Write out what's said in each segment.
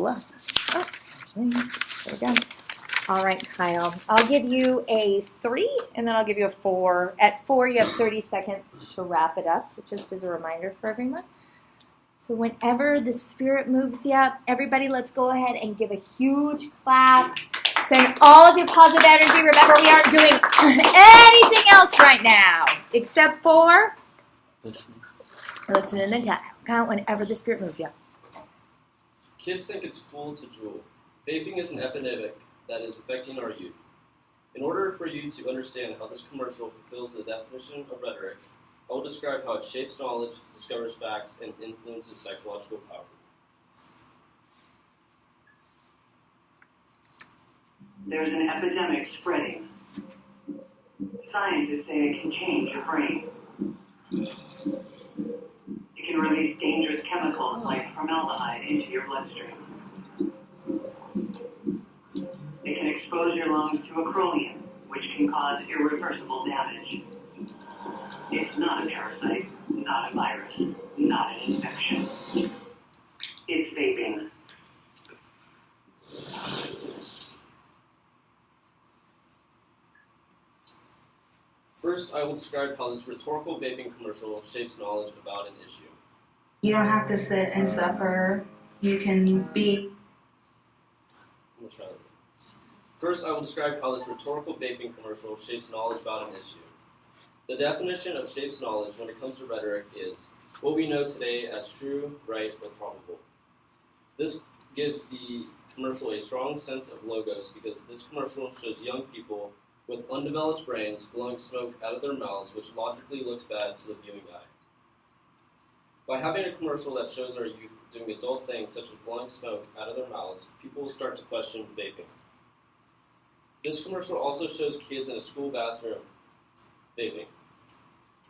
Oh, there we go. All right, Kyle. I'll give you a 3, and then I'll give you a 4. At 4, you have 30 seconds to wrap it up, just as a reminder for everyone. So whenever the Spirit moves you up, everybody let's go ahead and give a huge clap. Send all of your positive energy. Remember, we aren't doing anything else right now except for listening to Kyle. Kyle, whenever the Spirit moves you up. Kids think it's cool to drool. Vaping is an epidemic that is affecting our youth. In order for you to understand how this commercial fulfills the definition of rhetoric, I will describe how it shapes knowledge, discovers facts, and influences psychological power. There's an epidemic spreading. Scientists say it can change your brain. It can release dangerous chemicals like formaldehyde into your bloodstream. It can expose your lungs to acrolein, which can cause irreversible damage. It's not a parasite, not a virus, not an infection. It's vaping. First, I will describe how this rhetorical vaping commercial shapes knowledge about an issue. You don't have to sit and suffer. You can be... I'm going to try that. First, I will describe how this rhetorical vaping commercial shapes knowledge about an issue. The definition of shapes knowledge when it comes to rhetoric is what we know today as true, right, or probable. This gives the commercial a strong sense of logos because this commercial shows young people with undeveloped brains blowing smoke out of their mouths, which logically looks bad to the viewing eye. By having a commercial that shows our youth doing adult things such as blowing smoke out of their mouths, people will start to question vaping. This commercial also shows kids in a school bathroom vaping.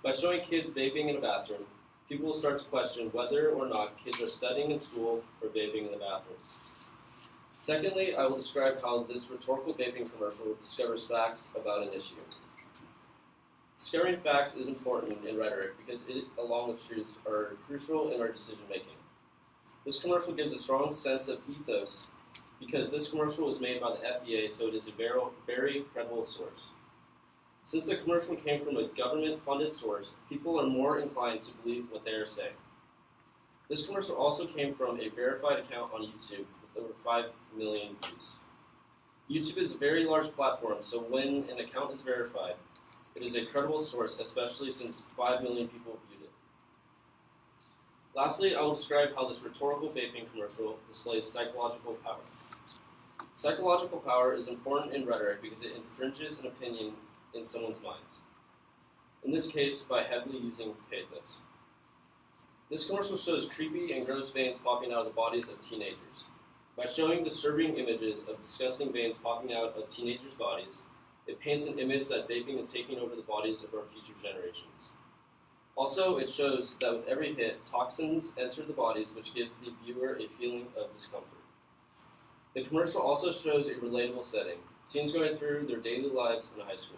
By showing kids vaping in a bathroom, people will start to question whether or not kids are studying in school or vaping in the bathrooms. Secondly, I will describe how this rhetorical vaping commercial discovers facts about an issue. Discovering facts is important in rhetoric because it, along with truths, are crucial in our decision-making. This commercial gives a strong sense of ethos because this commercial was made by the FDA, so it is a very credible source. Since the commercial came from a government-funded source, people are more inclined to believe what they are saying. This commercial also came from a verified account on YouTube with over 5 million views. YouTube is a very large platform, so when an account is verified, it is a credible source, especially since 5 million people viewed it. Lastly, I will describe how this rhetorical vaping commercial displays psychological power. Psychological power is important in rhetoric because it infringes an opinion in someone's mind. In this case, by heavily using pathos. This commercial shows creepy and gross veins popping out of the bodies of teenagers. By showing disturbing images of disgusting veins popping out of teenagers' bodies, it paints an image that vaping is taking over the bodies of our future generations. Also, it shows that with every hit, toxins enter the bodies, which gives the viewer a feeling of discomfort. The commercial also shows a relatable setting, teens going through their daily lives in high school.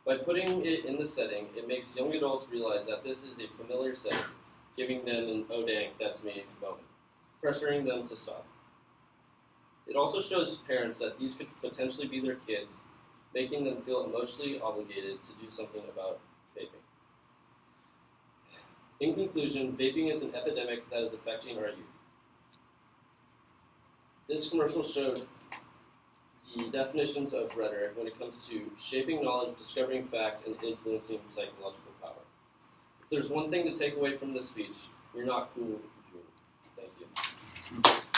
By putting it in this setting, it makes young adults realize that this is a familiar setting, giving them an "oh dang, that's me" moment, pressuring them to stop. It also shows parents that these could potentially be their kids, making them feel emotionally obligated to do something about vaping. In conclusion, vaping is an epidemic that is affecting our youth. This commercial showed the definitions of rhetoric when it comes to shaping knowledge, discovering facts, and influencing psychological power. If there's one thing to take away from this speech, you're not cool if you dream. Thank you.